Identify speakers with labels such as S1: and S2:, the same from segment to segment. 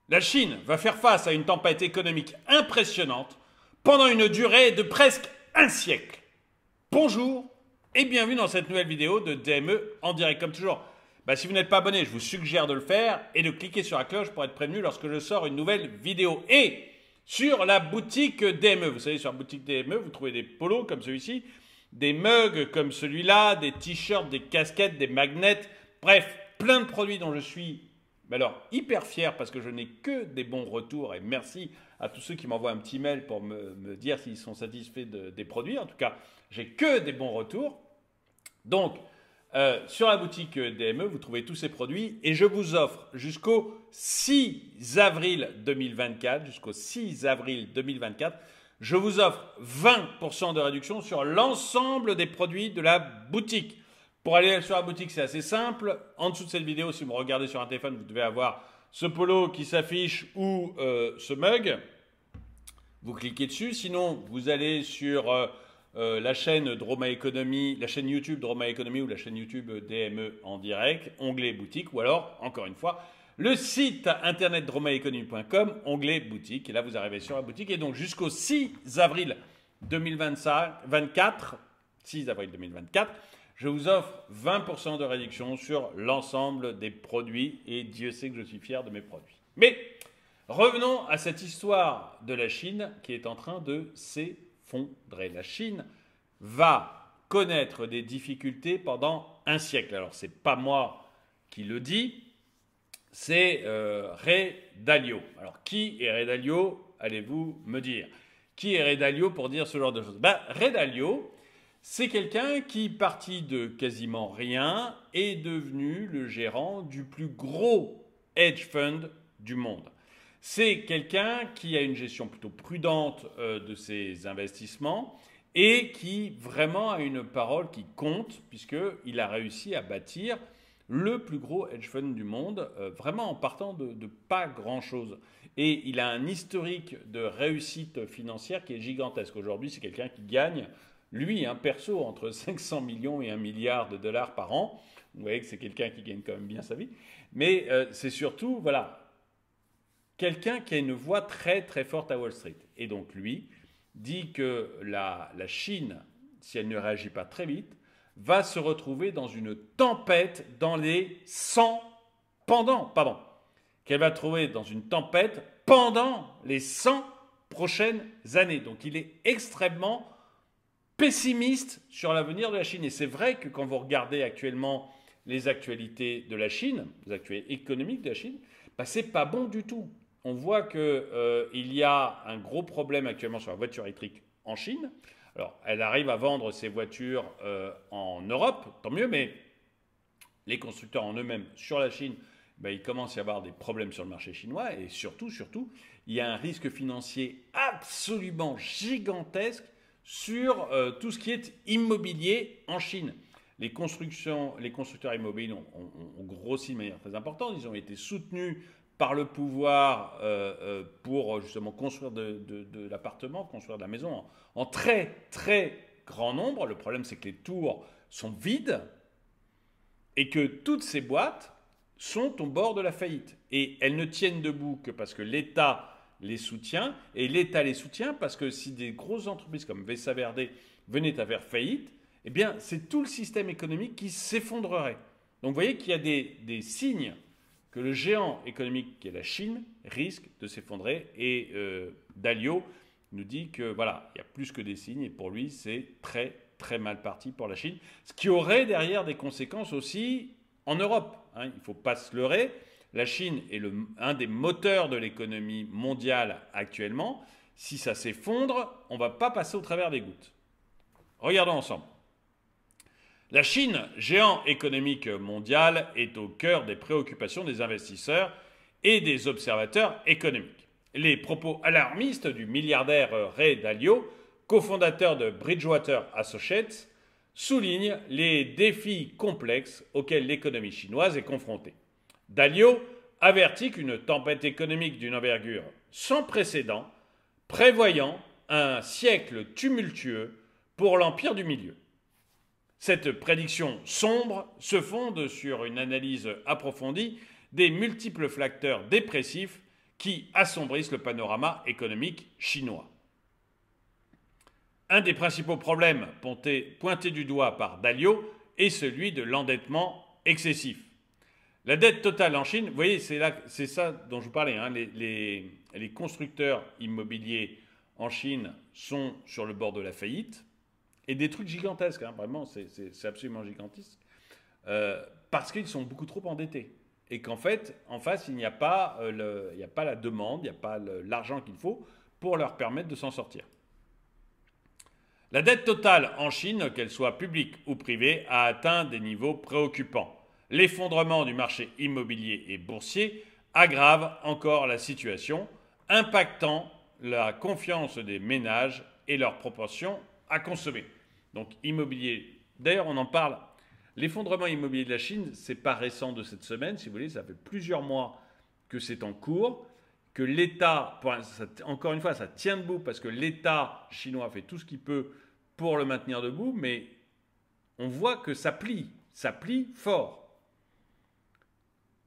S1: La Chine va faire face à une tempête économique impressionnante pendant une durée de presque un siècle. Bonjour et bienvenue dans cette nouvelle vidéo de DME en direct. Comme toujours, si vous n'êtes pas abonné, je vous suggère de le faire et de cliquer sur la cloche pour être prévenu lorsque je sors une nouvelle vidéo. Et sur la boutique DME, vous savez, sur la boutique DME, vous trouvez des polos comme celui-ci, des mugs comme celui-là, des t-shirts, des casquettes, des magnets, bref, plein de produits dont je suis hyper fier parce que je n'ai que des bons retours et merci à tous ceux qui m'envoient un petit mail pour me dire s'ils sont satisfaits des produits. En tout cas, j'ai que des bons retours. Donc, sur la boutique DME, vous trouvez tous ces produits et je vous offre jusqu'au 6 avril 2024, je vous offre 20% de réduction sur l'ensemble des produits de la boutique. Pour aller sur la boutique, c'est assez simple. En dessous de cette vidéo, si vous me regardez sur un téléphone, vous devez avoir ce polo qui s'affiche ou ce mug. Vous cliquez dessus. Sinon, vous allez sur la chaîne Droma Economy, la chaîne YouTube Droma Economy ou la chaîne YouTube DME en direct, onglet boutique, ou alors, encore une fois, le site internet dromaeconomy.com, onglet boutique. Et là, vous arrivez sur la boutique. Et donc, jusqu'au 6 avril 2024, je vous offre 20% de réduction sur l'ensemble des produits et Dieu sait que je suis fier de mes produits. Mais revenons à cette histoire de la Chine qui est en train de s'effondrer. La Chine va connaître des difficultés pendant un siècle. Alors, ce n'est pas moi qui le dis, c'est Ray Dalio. Alors, qui est Ray Dalio, allez-vous me dire? Qui est Ray Dalio pour dire ce genre de choses? Ray Dalio, c'est quelqu'un qui, parti de quasiment rien, est devenu le gérant du plus gros hedge fund du monde. C'est quelqu'un qui a une gestion plutôt prudente de ses investissements et qui vraiment a une parole qui compte puisqu'il a réussi à bâtir le plus gros hedge fund du monde, vraiment en partant de pas grand-chose. Et il a un historique de réussite financière qui est gigantesque. Aujourd'hui, c'est quelqu'un qui gagne lui, perso, entre 500 millions et 1 milliard de dollars par an. Vous voyez que c'est quelqu'un qui gagne quand même bien sa vie. Mais c'est surtout, quelqu'un qui a une voix très très forte à Wall Street. Et donc lui dit que la Chine, si elle ne réagit pas très vite, va se retrouver dans une tempête qu'elle va trouver dans une tempête pendant les 100 prochaines années. Donc il est extrêmement pessimiste sur l'avenir de la Chine. Et c'est vrai que quand vous regardez actuellement les actualités de la Chine, les actualités économiques de la Chine, c'est pas bon du tout. On voit qu'il y a un gros problème actuellement sur la voiture électrique en Chine. Alors, elle arrive à vendre ses voitures en Europe, tant mieux, mais les constructeurs en eux-mêmes sur la Chine, il commence à y avoir des problèmes sur le marché chinois. Et surtout, il y a un risque financier absolument gigantesque sur tout ce qui est immobilier en Chine. Les constructeurs immobiliers ont grossi de manière très importante. Ils ont été soutenus par le pouvoir pour justement construire de l'appartement, construire de la maison en très très grand nombre. Le problème, c'est que les tours sont vides et que toutes ces boîtes sont au bord de la faillite. Et elles ne tiennent debout que parce que l'État les soutient, et l'État les soutient parce que si des grosses entreprises comme Vesa Verde venaient à faire faillite, c'est tout le système économique qui s'effondrerait. Donc vous voyez qu'il y a des signes que le géant économique qui est la Chine risque de s'effondrer, et Dalio nous dit que il y a plus que des signes, et pour lui c'est très très mal parti pour la Chine, ce qui aurait derrière des conséquences aussi en Europe. Il ne faut pas se leurrer. La Chine est un des moteurs de l'économie mondiale actuellement. Si ça s'effondre, on ne va pas passer au travers des gouttes. Regardons ensemble. La Chine, géant économique mondial, est au cœur des préoccupations des investisseurs et des observateurs économiques. Les propos alarmistes du milliardaire Ray Dalio, cofondateur de Bridgewater Associates, soulignent les défis complexes auxquels l'économie chinoise est confrontée. Dalio avertit qu'une tempête économique d'une envergure sans précédent, prévoyant un siècle tumultueux pour l'Empire du Milieu. Cette prédiction sombre se fonde sur une analyse approfondie des multiples facteurs dépressifs qui assombrissent le panorama économique chinois. Un des principaux problèmes pointés du doigt par Dalio est celui de l'endettement excessif. La dette totale en Chine, vous voyez, c'est ça dont je vous parlais, hein, les constructeurs immobiliers en Chine sont sur le bord de la faillite, et des trucs gigantesques, hein, vraiment, c'est absolument gigantesque, parce qu'ils sont beaucoup trop endettés. Et qu'en fait, en face, il n'y a pas la demande, il n'y a pas l'argent qu'il faut pour leur permettre de s'en sortir. La dette totale en Chine, qu'elle soit publique ou privée, a atteint des niveaux préoccupants. L'effondrement du marché immobilier et boursier aggrave encore la situation, impactant la confiance des ménages et leur propension à consommer. Donc immobilier, d'ailleurs on en parle, l'effondrement immobilier de la Chine, c'est pas récent de cette semaine, si vous voulez, ça fait plusieurs mois que c'est en cours, que l'État, encore une fois, ça tient debout parce que l'État chinois fait tout ce qu'il peut pour le maintenir debout, mais on voit que ça plie fort.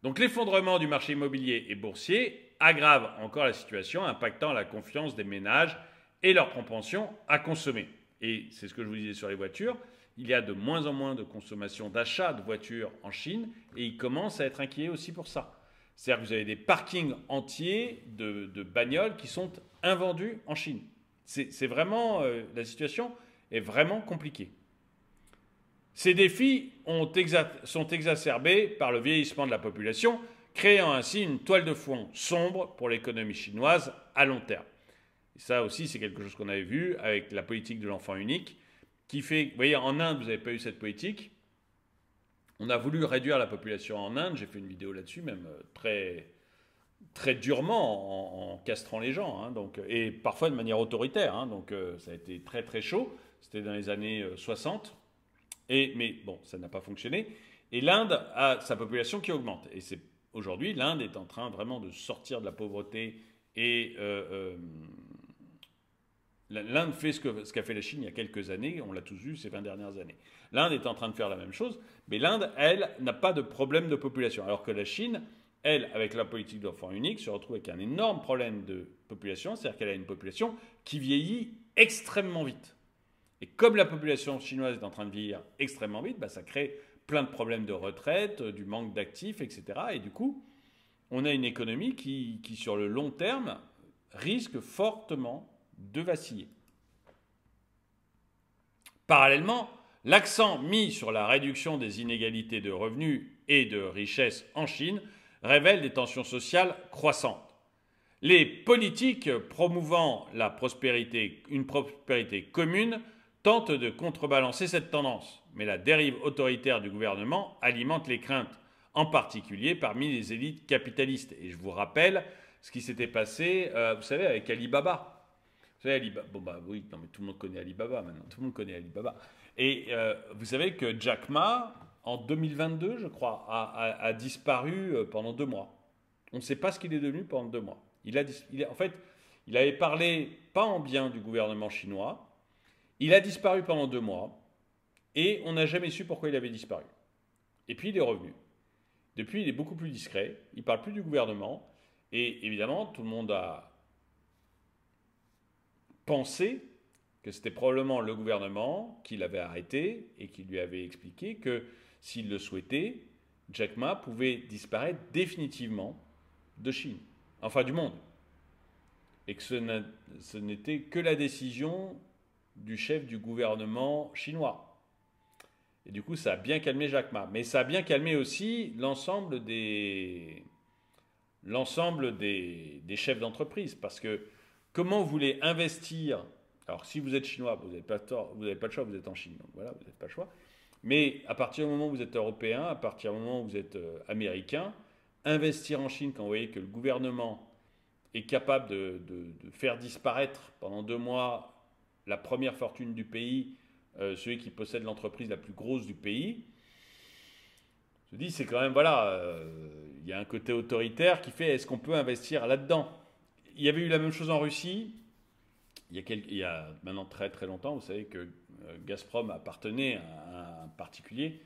S1: Donc l'effondrement du marché immobilier et boursier aggrave encore la situation, impactant la confiance des ménages et leur propension à consommer. Et c'est ce que je vous disais sur les voitures, il y a de moins en moins de consommation, d'achat de voitures en Chine, et ils commencent à être inquiets aussi pour ça. C'est-à-dire que vous avez des parkings entiers de bagnoles qui sont invendus en Chine. C'est vraiment, la situation est vraiment compliquée. Ces défis sont exacerbés par le vieillissement de la population, créant ainsi une toile de fond sombre pour l'économie chinoise à long terme. Et ça aussi, c'est quelque chose qu'on avait vu avec la politique de l'enfant unique, qui fait, vous voyez, en Inde, vous n'avez pas eu cette politique. On a voulu réduire la population en Inde, j'ai fait une vidéo là-dessus, même très durement, en castrant les gens, hein, donc, et parfois de manière autoritaire, hein, donc ça a été très très chaud, c'était dans les années 60. Mais bon, ça n'a pas fonctionné. Et l'Inde a sa population qui augmente. Et aujourd'hui, l'Inde est en train vraiment de sortir de la pauvreté. Et l'Inde fait ce qu'a fait la Chine il y a quelques années. On l'a tous vu ces 20 dernières années. L'Inde est en train de faire la même chose. Mais l'Inde, elle, n'a pas de problème de population. Alors que la Chine, elle, avec la politique d'enfant unique, se retrouve avec un énorme problème de population. C'est-à-dire qu'elle a une population qui vieillit extrêmement vite. Et comme la population chinoise est en train de vieillir extrêmement vite, ça crée plein de problèmes de retraite, du manque d'actifs, etc. Et du coup, on a une économie qui, sur le long terme, risque fortement de vaciller. Parallèlement, l'accent mis sur la réduction des inégalités de revenus et de richesses en Chine révèle des tensions sociales croissantes. Les politiques promouvant une prospérité commune tente de contrebalancer cette tendance, mais la dérive autoritaire du gouvernement alimente les craintes, en particulier parmi les élites capitalistes. Et je vous rappelle ce qui s'était passé, vous savez, avec Alibaba. Vous savez, Alibaba, oui, non, mais tout le monde connaît Alibaba maintenant, tout le monde connaît Alibaba. Et vous savez que Jack Ma, en 2022, je crois, a disparu pendant 2 mois. On ne sait pas ce qu'il est devenu pendant 2 mois. En fait, il avait parlé pas en bien du gouvernement chinois. Il a disparu pendant 2 mois et on n'a jamais su pourquoi il avait disparu. Et puis il est revenu. Depuis, il est beaucoup plus discret, il ne parle plus du gouvernement et évidemment, tout le monde a pensé que c'était probablement le gouvernement qui l'avait arrêté et qui lui avait expliqué que s'il le souhaitait, Jack Ma pouvait disparaître définitivement de Chine, enfin du monde. Et que ce n'était que la décision du chef du gouvernement chinois. Et du coup, ça a bien calmé Jack Ma. Mais ça a bien calmé aussi l'ensemble des chefs d'entreprise. Parce que comment vous voulez investir... Alors, si vous êtes chinois, vous n'avez pas le choix, vous êtes en Chine. Donc voilà, vous n'avez pas le choix. Mais à partir du moment où vous êtes européen, à partir du moment où vous êtes américain, investir en Chine quand vous voyez que le gouvernement est capable de faire disparaître pendant 2 mois la première fortune du pays, celui qui possède l'entreprise la plus grosse du pays, je dis, c'est quand même, voilà, il y a un côté autoritaire qui fait, est-ce qu'on peut investir là-dedans? Il y avait eu la même chose en Russie, il y a maintenant très très longtemps, vous savez que Gazprom appartenait à un particulier,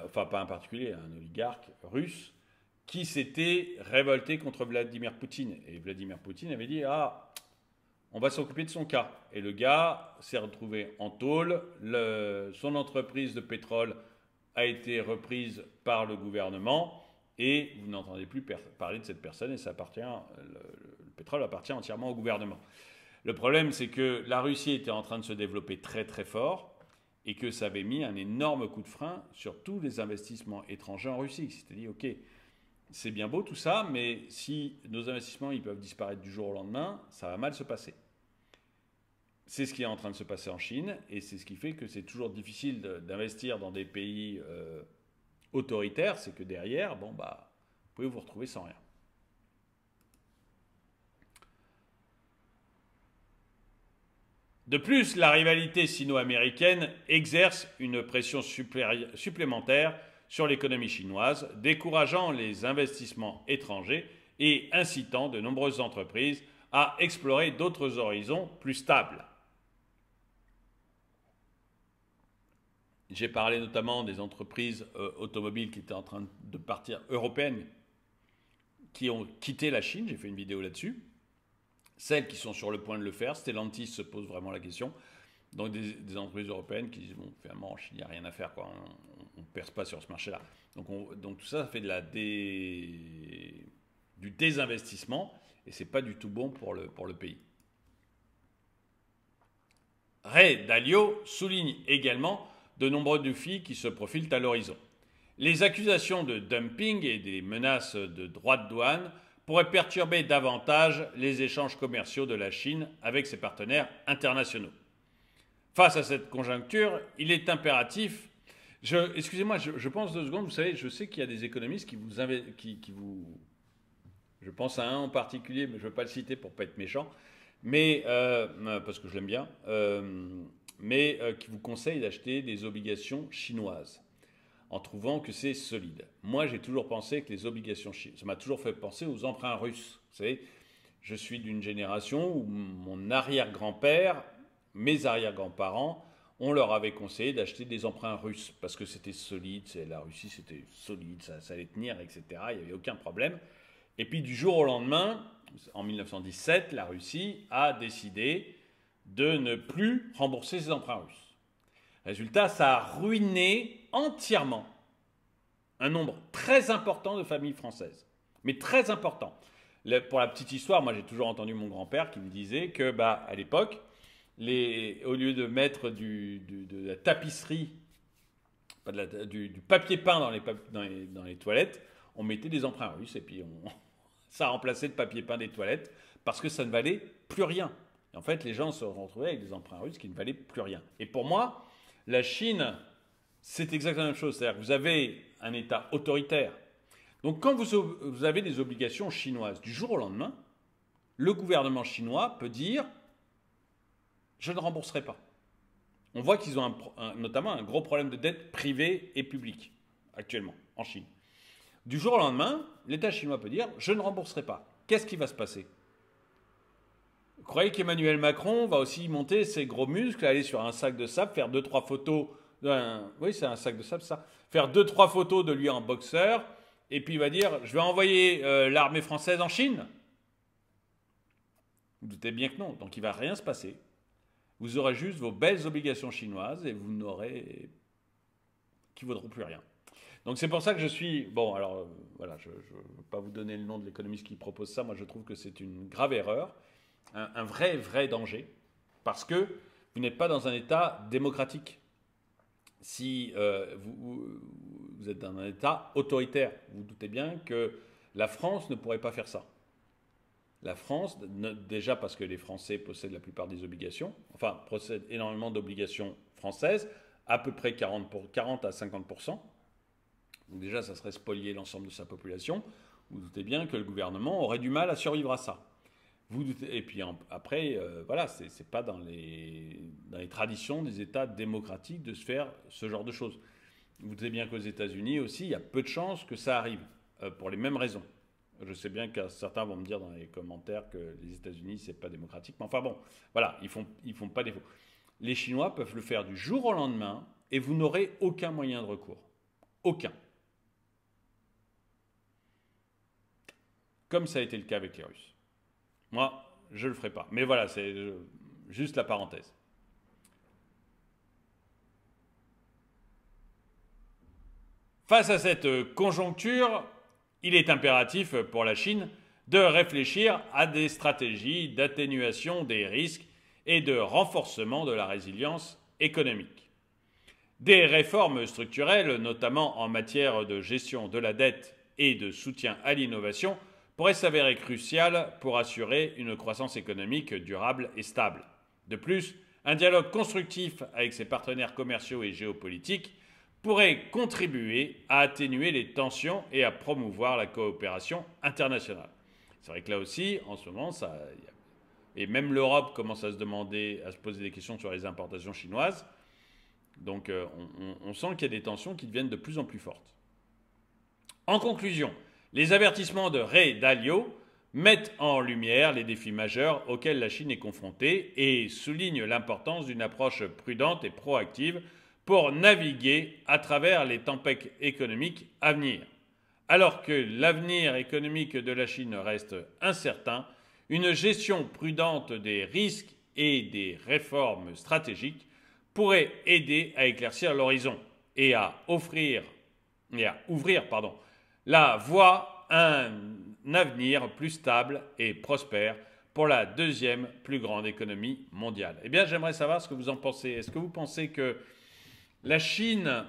S1: enfin pas un particulier, à un oligarque russe, qui s'était révolté contre Vladimir Poutine. Et Vladimir Poutine avait dit, ah, on va s'occuper de son cas. Et le gars s'est retrouvé en tôle, son entreprise de pétrole a été reprise par le gouvernement, et vous n'entendez plus parler de cette personne, et le pétrole appartient entièrement au gouvernement. Le problème, c'est que la Russie était en train de se développer très très fort, et que ça avait mis un énorme coup de frein sur tous les investissements étrangers en Russie. C'est-à-dire, ok, c'est bien beau tout ça, mais si nos investissements ils peuvent disparaître du jour au lendemain, ça va mal se passer. C'est ce qui est en train de se passer en Chine, et c'est ce qui fait que c'est toujours difficile d'investir dans des pays autoritaires, c'est que derrière, bon bah, vous pouvez vous retrouver sans rien. De plus, la rivalité sino-américaine exerce une pression supplémentaire sur l'économie chinoise, décourageant les investissements étrangers et incitant de nombreuses entreprises à explorer d'autres horizons plus stables. J'ai parlé notamment des entreprises automobiles qui étaient en train de partir, européennes, qui ont quitté la Chine, j'ai fait une vidéo là-dessus. Celles qui sont sur le point de le faire, Stellantis se pose vraiment la question. Donc des entreprises européennes qui disent, bon, finalement, en Chine, il n'y a rien à faire, quoi. On ne perce pas sur ce marché-là. Donc tout ça, ça fait du désinvestissement, et ce n'est pas du tout bon pour le pays. Ray Dalio souligne également de nombreux défis qui se profilent à l'horizon. Les accusations de dumping et des menaces de droits de douane pourraient perturber davantage les échanges commerciaux de la Chine avec ses partenaires internationaux. Face à cette conjoncture, il est impératif. Excusez-moi, je pense 2 secondes. Vous savez, je sais qu'il y a des économistes qui vous. Je pense à un en particulier, mais je ne veux pas le citer pour ne pas être méchant, mais parce que je l'aime bien. Qui vous conseille d'acheter des obligations chinoises en trouvant que c'est solide. Moi, j'ai toujours pensé que les obligations chinoises, ça m'a toujours fait penser aux emprunts russes. Vous savez, je suis d'une génération où mon arrière-grand-père, mes arrière-grands-parents, on leur avait conseillé d'acheter des emprunts russes parce que c'était solide, la Russie c'était solide, ça allait tenir, etc. Il n'y avait aucun problème. Et puis du jour au lendemain, en 1917, la Russie a décidé de ne plus rembourser ses emprunts russes. Résultat, ça a ruiné entièrement un nombre très important de familles françaises. Mais très important. Pour la petite histoire, moi j'ai toujours entendu mon grand-père qui me disait que, à l'époque, au lieu de mettre de la tapisserie, du papier peint dans les toilettes, on mettait des emprunts russes et puis ça remplaçait le papier peint des toilettes parce que ça ne valait plus rien. En fait, les gens se retrouvaient avec des emprunts russes qui ne valaient plus rien. Et pour moi, la Chine, c'est exactement la même chose. C'est-à-dire que vous avez un État autoritaire. Donc quand vous avez des obligations chinoises, du jour au lendemain, le gouvernement chinois peut dire « je ne rembourserai pas ». On voit qu'ils ont notamment un gros problème de dette privée et publique, actuellement, en Chine. Du jour au lendemain, l'État chinois peut dire « je ne rembourserai pas ». Qu'est-ce qui va se passer ? Vous croyez qu'Emmanuel Macron va aussi monter ses gros muscles, aller sur un sac de sable, faire 2-3 photos oui, c'est un sac de sable, ça. Faire 2-3 photos de lui en boxeur, et puis il va dire « je vais envoyer l'armée française en Chine ». Vous doutez bien que non, donc il ne va rien se passer. Vous aurez juste vos belles obligations chinoises, et vous n'aurez... qui ne vaudront plus rien. Donc c'est pour ça que je suis... Bon, alors, voilà, je ne veux pas vous donner le nom de l'économiste qui propose ça. Moi, je trouve que c'est une grave erreur, un vrai danger, parce que vous n'êtes pas dans un État démocratique. Si vous êtes dans un État autoritaire, vous vous doutez bien que la France ne pourrait pas faire ça. La France, déjà parce que les Français possèdent la plupart des obligations, enfin, possèdent énormément d'obligations françaises, à peu près 40 à 50%. Donc déjà, ça serait spolier l'ensemble de sa population. Vous doutez bien que le gouvernement aurait du mal à survivre à ça. Et puis après, voilà, c'est pas dans les traditions des États démocratiques de se faire ce genre de choses. Vous doutez bien qu'aux États-Unis aussi, il y a peu de chances que ça arrive, pour les mêmes raisons. Je sais bien que certains vont me dire dans les commentaires que les États-Unis, c'est pas démocratique. Mais enfin bon, voilà, ils font pas défaut. Les Chinois peuvent le faire du jour au lendemain et vous n'aurez aucun moyen de recours. Aucun. comme ça a été le cas avec les Russes. Moi, je ne le ferai pas. Mais voilà, c'est juste la parenthèse. Face à cette conjoncture, il est impératif pour la Chine de réfléchir à des stratégies d'atténuation des risques et de renforcement de la résilience économique. Des réformes structurelles, notamment en matière de gestion de la dette et de soutien à l'innovation, pourraient s'avérer cruciales pour assurer une croissance économique durable et stable. De plus, un dialogue constructif avec ses partenaires commerciaux et géopolitiques pourrait contribuer à atténuer les tensions et à promouvoir la coopération internationale. C'est vrai que là aussi, en ce moment, et même l'Europe commence à se poser des questions sur les importations chinoises. Donc on sent qu'il y a des tensions qui deviennent de plus en plus fortes. En conclusion, les avertissements de Ray Dalio mettent en lumière les défis majeurs auxquels la Chine est confrontée et soulignent l'importance d'une approche prudente et proactive pour naviguer à travers les tempêtes économiques à venir. Alors que l'avenir économique de la Chine reste incertain, une gestion prudente des risques et des réformes stratégiques pourrait aider à éclaircir l'horizon et à ouvrir la voie à un avenir plus stable et prospère pour la deuxième plus grande économie mondiale. Eh bien, j'aimerais savoir ce que vous en pensez. Est-ce que vous pensez que la Chine,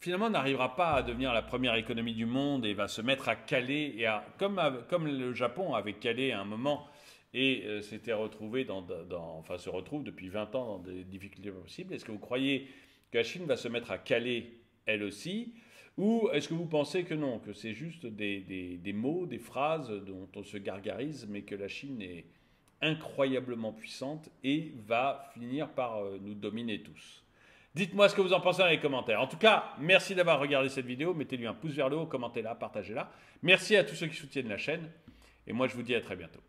S1: finalement, n'arrivera pas à devenir la première économie du monde et va se mettre à caler, comme le Japon avait calé à un moment et s'était retrouvé se retrouve depuis 20 ans dans des difficultés possibles. Est-ce que vous croyez que la Chine va se mettre à caler elle aussi? Ou est-ce que vous pensez que non, que c'est juste des mots, des phrases dont on se gargarise, mais que la Chine est incroyablement puissante et va finir par nous dominer tous? Dites-moi ce que vous en pensez dans les commentaires. En tout cas, merci d'avoir regardé cette vidéo. Mettez-lui un pouce vers le haut, commentez-la, partagez-la. Merci à tous ceux qui soutiennent la chaîne. Et moi, je vous dis à très bientôt.